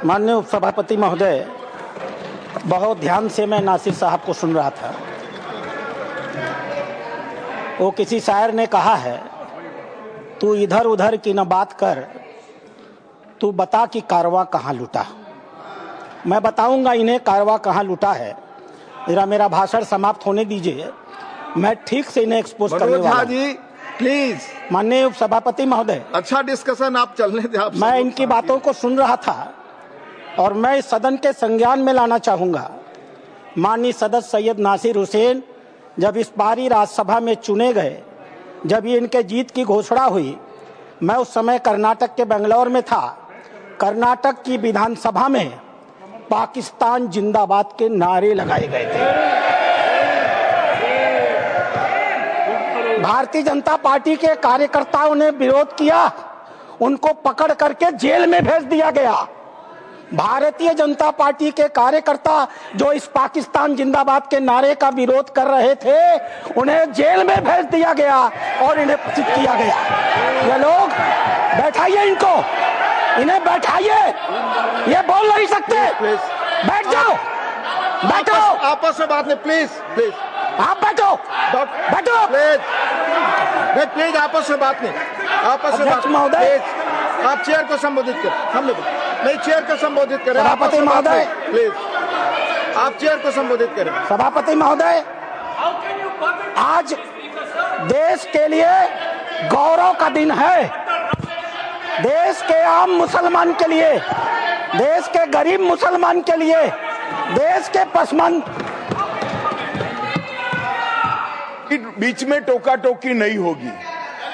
माननीय उपसभापति महोदय, बहुत ध्यान से मैं नासिर साहब को सुन रहा था। वो किसी शायर ने कहा है, तू इधर उधर की न बात कर, तू बता कि कारवां कहाँ लुटा। मैं बताऊंगा इन्हें कारवां कहाँ लुटा है। मेरा भाषण समाप्त होने दीजिए, मैं ठीक से इन्हें एक्सपोज करने वाला हूं। जी प्लीज। माननीय उपसभापति महोदय, अच्छा डिस्कशन आप चलने दें। आप मैं इनकी बातों को सुन रहा था और मैं इस सदन के संज्ञान में लाना चाहूंगा। माननीय सदस्य सैयद नासिर हुसैन जब इस बारी राज्यसभा में चुने गए, जब ये इनके जीत की घोषणा हुई, मैं उस समय कर्नाटक के बेंगलोर में था। कर्नाटक की विधानसभा में पाकिस्तान जिंदाबाद के नारे लगाए गए थे। भारतीय जनता पार्टी के कार्यकर्ताओं ने विरोध किया, उनको पकड़ करके जेल में भेज दिया गया। भारतीय जनता पार्टी के कार्यकर्ता जो इस पाकिस्तान जिंदाबाद के नारे का विरोध कर रहे थे, उन्हें जेल में भेज दिया गया और इन्हें पतित किया गया। ये लोग बैठाइए, इन्हें बैठाइए, ये बोल नहीं सकते। बैठ जाओ, बैठो। आपस में बात नहीं, प्लीज प्लीज आप बैठो, बैठो प्लीज। आपस में बात नहीं, आपस में बात महोदय, आप चेयर को संबोधित करें। हम लोग नहीं, चेयर को संबोधित करें। सभापति महोदय प्लीज, आप चेयर को संबोधित करें। सभापति महोदय, आज देश के लिए गौरव का दिन है। देश के आम मुसलमान के लिए, देश के गरीब मुसलमान के लिए, देश के पसमंद बीच में टोका टोकी नहीं होगी,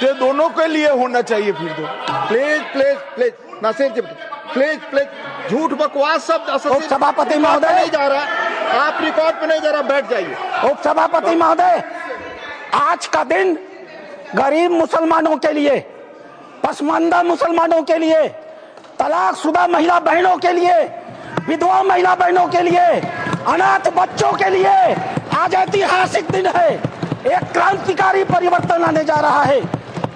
तो दोनों के लिए होना चाहिए। फिर तो please please please Nasir ji, please please. झूठ बकवास सब उपसभापति महोदय नहीं जा रहा, आप रिकॉर्ड पे नहीं जा रहा, बैठ जाइए। उपसभापति महोदय, आज का दिन गरीब मुसलमानों के लिए, पसमानदा मुसलमानों के लिए, तलाकशुदा महिला बहनों के लिए, विधवा महिला बहनों के लिए, अनाथ बच्चों के लिए आज ऐतिहासिक दिन है। एक क्रांतिकारी परिवर्तन आने जा रहा है।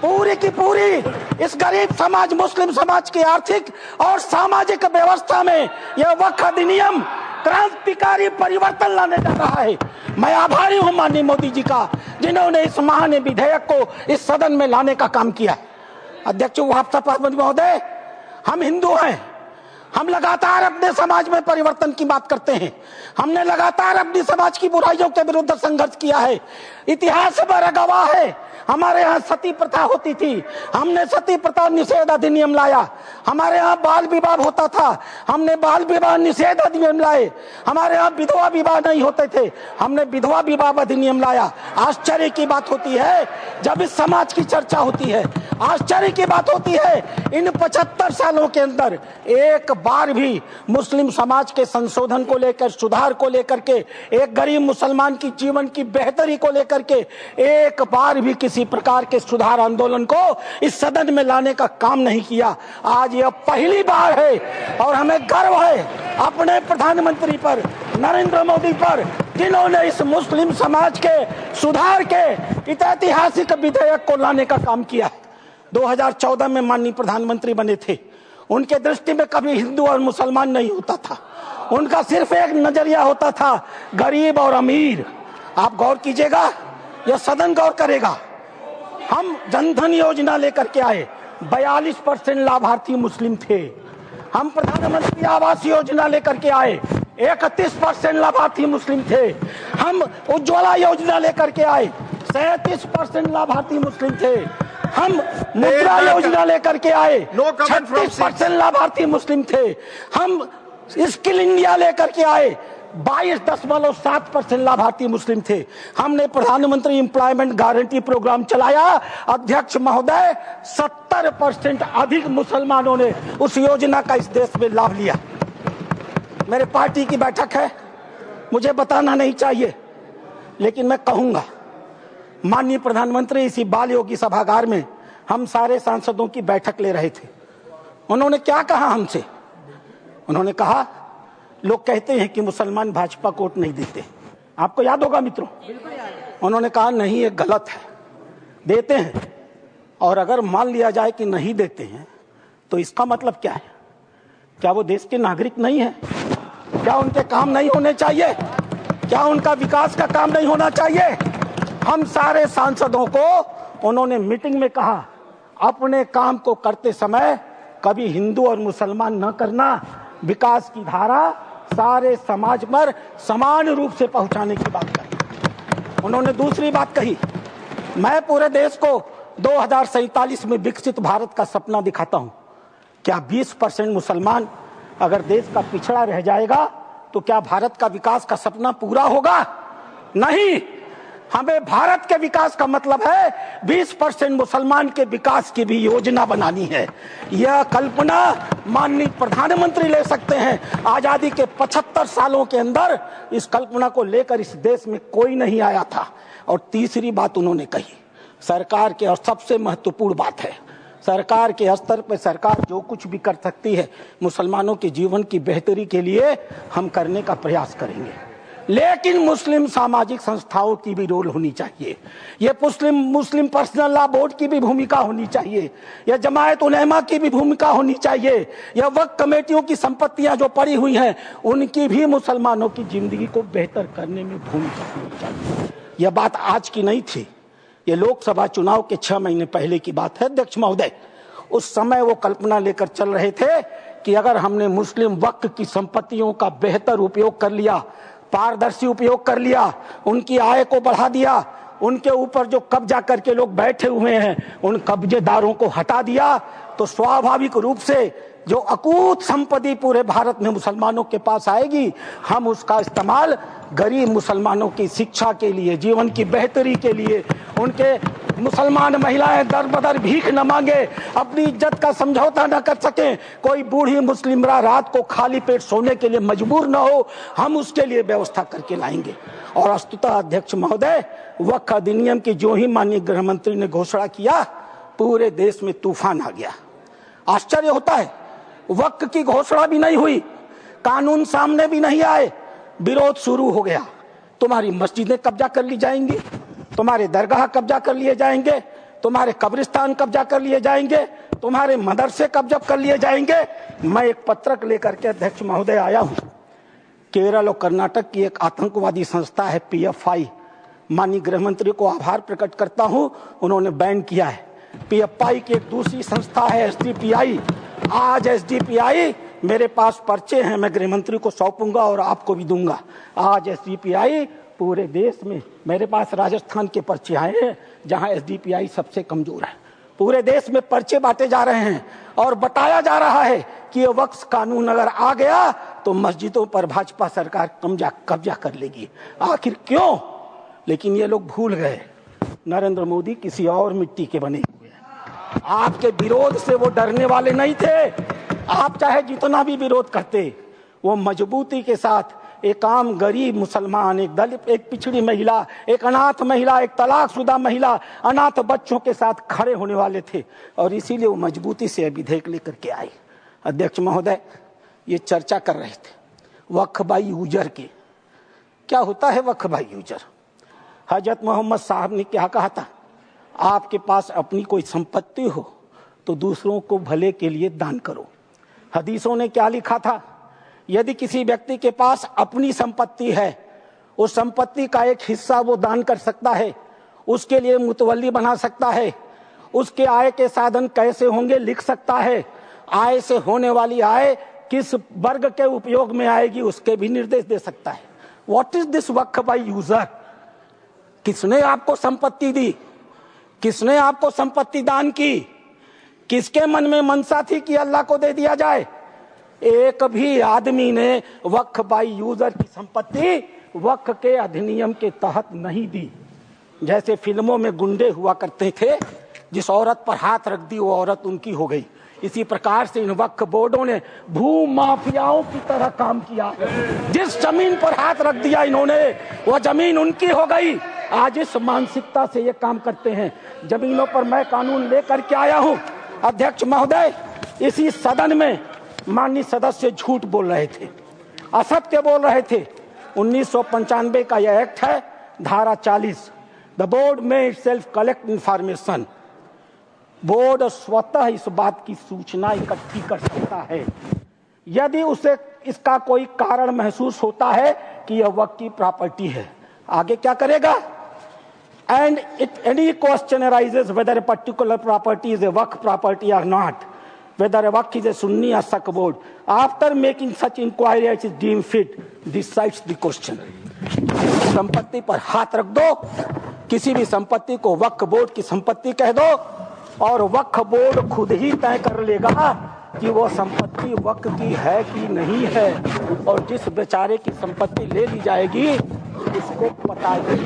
पूरी की पूरी इस गरीब समाज, मुस्लिम समाज की आर्थिक और सामाजिक व्यवस्था में यह वक्फ अधिनियम क्रांतिकारी परिवर्तन लाने जा रहा है। मैं आभारी हूं माननीय मोदी जी का, जिन्होंने इस महान विधेयक को इस सदन में लाने का काम किया। अध्यक्ष उपसभापति महोदय, हम हिंदू हैं, हम लगातार अपने समाज में परिवर्तन की बात करते हैं। हमने लगातार अपनी समाज की बुराइयों के विरुद्ध संघर्ष किया है। इतिहास पर गवाह है, हमारे यहाँ सती प्रथा होती थी, हमने सती प्रथा निषेध अधिनियम लाया। हमारे यहाँ बाल विवाह होता था, हमने बाल विवाह निषेध अधिनियम लाए। हमारे यहाँ विधवा विवाह नहीं होते थे, हमने विधवा विवाह अधिनियम लाया। आश्चर्य की बात होती है जब इस समाज की चर्चा होती है, आश्चर्य की बात होती है इन 75 सालों के अंदर एक बार भी मुस्लिम समाज के संशोधन को लेकर, सुधार को लेकर के, एक गरीब मुसलमान की जीवन की बेहतरी को लेकर के एक बार भी किसी प्रकार के सुधार आंदोलन को इस सदन में लाने का काम नहीं किया। आज यह पहली बार है और हमें गर्व है अपने प्रधानमंत्री पर, नरेंद्र मोदी पर, जिन्होंने इस मुस्लिम समाज के सुधार के इस ऐतिहासिक विधेयक को लाने का काम किया है। 2014 में माननीय प्रधानमंत्री बने थे, उनके दृष्टि में कभी हिंदू और मुसलमान नहीं होता था, उनका सिर्फ एक नजरिया होता था, गरीब और अमीर। आप गौर कीजिएगा, यह सदन गौर करेगा। हम जनधन योजना लेकर के आए, 42% लाभार्थी मुस्लिम थे। हम प्रधानमंत्री आवास योजना लेकर के आए, 31% लाभार्थी मुस्लिम थे। हम उज्ज्वला योजना लेकर के आए, 37% लाभार्थी मुस्लिम थे। हम मुद्रा योजना लेकर के आए, 36% लाभार्थी मुस्लिम थे। हम स्किल इंडिया लेकर के आए, 22.7% लाभार्थी मुस्लिम थे। हमने प्रधानमंत्री एम्प्लॉयमेंट गारंटी प्रोग्राम चलाया, अध्यक्ष महोदय 70% अधिक मुसलमानों ने उस योजना का इस देश में लाभ लिया। मेरे पार्टी की बैठक है, मुझे बताना नहीं चाहिए, लेकिन मैं कहूंगा, माननीय प्रधानमंत्री इसी बाल योगी सभागार में हम सारे सांसदों की बैठक ले रहे थे। उन्होंने क्या कहा हमसे? उन्होंने कहा, लोग कहते हैं कि मुसलमान भाजपा को वोट नहीं देते। आपको याद होगा मित्रों, उन्होंने कहा नहीं, ये गलत है, देते हैं। और अगर मान लिया जाए कि नहीं देते हैं तो इसका मतलब क्या है? क्या वो देश के नागरिक नहीं है? क्या उनके काम नहीं होने चाहिए? क्या उनका विकास का काम नहीं होना चाहिए? हम सारे सांसदों को उन्होंने मीटिंग में कहा, अपने काम को करते समय कभी हिंदू और मुसलमान न करना, विकास की धारा सारे समाज पर समान रूप से पहुंचाने की बात कही। उन्होंने दूसरी बात कही, मैं पूरे देश को 2047 में विकसित भारत का सपना दिखाता हूं। क्या 20% मुसलमान अगर देश का पिछड़ा रह जाएगा तो क्या भारत का विकास का सपना पूरा होगा? नहीं। हमें भारत के विकास का मतलब है 20% मुसलमान के विकास की भी योजना बनानी है। यह कल्पना माननीय प्रधानमंत्री ले सकते हैं। आजादी के 75 सालों के अंदर इस कल्पना को लेकर इस देश में कोई नहीं आया था। और तीसरी बात उन्होंने कही, सरकार के, और सबसे महत्वपूर्ण बात है, सरकार के स्तर पर सरकार जो कुछ भी कर सकती है मुसलमानों के जीवन की बेहतरी के लिए हम करने का प्रयास करेंगे। लेकिन मुस्लिम सामाजिक संस्थाओं की भी रोल होनी चाहिए। ये मुस्लिम पर्सनल लॉ बोर्ड की भी भूमिका होनी चाहिए। यह जमायत उलेमा की भी भूमिका होनी चाहिए। यह वक्फ कमेटियों की संपत्तियां जो पड़ी हुई हैं उनकी भी मुसलमानों की जिंदगी को बेहतर करने में भूमिका होनी चाहिए। यह बात आज की नहीं थी, ये लोकसभा चुनाव के 6 महीने पहले की बात है अध्यक्ष महोदय। उस समय वो कल्पना लेकर चल रहे थे कि अगर हमने मुस्लिम वक्फ की संपत्तियों का बेहतर उपयोग कर लिया, पारदर्शी उपयोग कर लिया, उनकी आय को बढ़ा दिया, उनके ऊपर जो कब्जा करके लोग बैठे हुए हैं उन कब्जेदारों को हटा दिया, तो स्वाभाविक रूप से जो अकूत संपत्ति पूरे भारत में मुसलमानों के पास आएगी, हम उसका इस्तेमाल गरीब मुसलमानों की शिक्षा के लिए, जीवन की बेहतरी के लिए, उनके मुसलमान महिलाएं दर बदर भीख न मांगे, अपनी इज्जत का समझौता न कर सके, कोई बूढ़ी मुस्लिमरा रात को खाली पेट सोने के लिए मजबूर न हो, हम उसके लिए व्यवस्था करके लाएंगे। और वस्तुतः अध्यक्ष महोदय, वक्फ अधिनियम की जो ही माननीय गृह मंत्री ने घोषणा किया, पूरे देश में तूफान आ गया। आश्चर्य होता है, वक्फ की घोषणा भी नहीं हुई, कानून सामने भी नहीं आए, विरोध शुरू हो गया। तुम्हारी मस्जिदें कब्जा कर ली जाएंगी, तुम्हारे दरगाह कब्जा कर लिए जाएंगे, तुम्हारे कब्रिस्तान कब्जा कर लिए जाएंगे, तुम्हारे मदरसे कब्जा कर लिए जाएंगे। मैं एक पत्रक लेकर के अध्यक्ष महोदय आया हूं। केरल और कर्नाटक की एक आतंकवादी संस्था है PFI, माननीय गृह मंत्री को आभार प्रकट करता हूं, उन्होंने बैन किया है। PFI की एक दूसरी संस्था है SDPI। आज SDPI, मेरे पास पर्चे हैं, मैं गृह मंत्री को सौंपूंगा और आपको भी दूंगा। आज SDPI पूरे देश में, मेरे पास राजस्थान के पर्चे आए हैं जहां SDPI सबसे कमजोर है। पूरे देश में पर्चे बांटे जा रहे हैं और बताया जा रहा है कि ये वक्फ कानून अगर आ गया तो मस्जिदों पर भाजपा सरकार कब्जा कर लेगी। आखिर क्यों? लेकिन ये लोग भूल गए, नरेंद्र मोदी किसी और मिट्टी के बने हुए हैं। आपके विरोध से वो डरने वाले नहीं थे। आप चाहे जितना भी विरोध करते, वो मजबूती के साथ एक आम गरीब मुसलमान, एक दलित, एक पिछड़ी महिला, एक अनाथ महिला, एक तलाकशुदा महिला, अनाथ बच्चों के साथ खड़े होने वाले थे और इसीलिए वो मजबूती से विधेयक लेकर के आए। अध्यक्ष महोदय, ये चर्चा कर रहे थे वक्फ बाई यूजर की। क्या होता है वक्फ बाई यूजर? हजरत मोहम्मद साहब ने क्या कहा था? आपके पास अपनी कोई संपत्ति हो तो दूसरों को भले के लिए दान करो। हदीसों ने क्या लिखा था? यदि किसी व्यक्ति के पास अपनी संपत्ति है, उस संपत्ति का एक हिस्सा वो दान कर सकता है, उसके लिए मुतवल्ली बना सकता है, उसके आय के साधन कैसे होंगे लिख सकता है, आय से होने वाली आय किस वर्ग के उपयोग में आएगी उसके भी निर्देश दे सकता है। What is this Waqf by user? किसने आपको संपत्ति दी? किसने आपको संपत्ति दान की? किसके मन में मनसा थी कि अल्लाह को दे दिया जाए? एक भी आदमी ने वक्फ बाई यूजर की संपत्ति वक्फ के अधिनियम के तहत नहीं दी। जैसे फिल्मों में गुंडे हुआ करते थे, जिस औरत पर हाथ रख दी वो औरत उनकी हो गई, इसी प्रकार से इन वक्फ बोर्डों ने भू माफियाओं की तरह काम किया। जिस जमीन पर हाथ रख दिया इन्होंने, वह जमीन उनकी हो गई। आज इस मानसिकता से ये काम करते हैं। जमीनों पर मैं कानून लेकर के आया हूं। अध्यक्ष महोदय, इसी सदन में माननीय सदस्य झूठ बोल रहे थे, असत्य बोल रहे थे। 1995 का यह एक्ट है, धारा 40, द बोर्ड में इटसेल्फ कलेक्ट इंफॉर्मेशन। बोर्ड स्वतः इस बात की सूचना इकट्ठी कर सकता है। यदि उसे इसका कोई कारण महसूस होता है कि यह वक्फ की प्रॉपर्टी है, आगे क्या करेगा? And it any question arises whether a particular property is a waqf property or not, whether a waqf is a Sunni or Shaq board. After making such inquiry as is deemed fit, decides the question. संपत्ति पर हाथ रख दो, किसी भी संपत्ति को वक्फ board की संपत्ति कह दो और वक्फ बोर्ड खुद ही तय कर लेगा कि वो संपत्ति वक्फ की है कि नहीं है, और जिस बेचारे की संपत्ति ले ली जाएगी उसको पता ही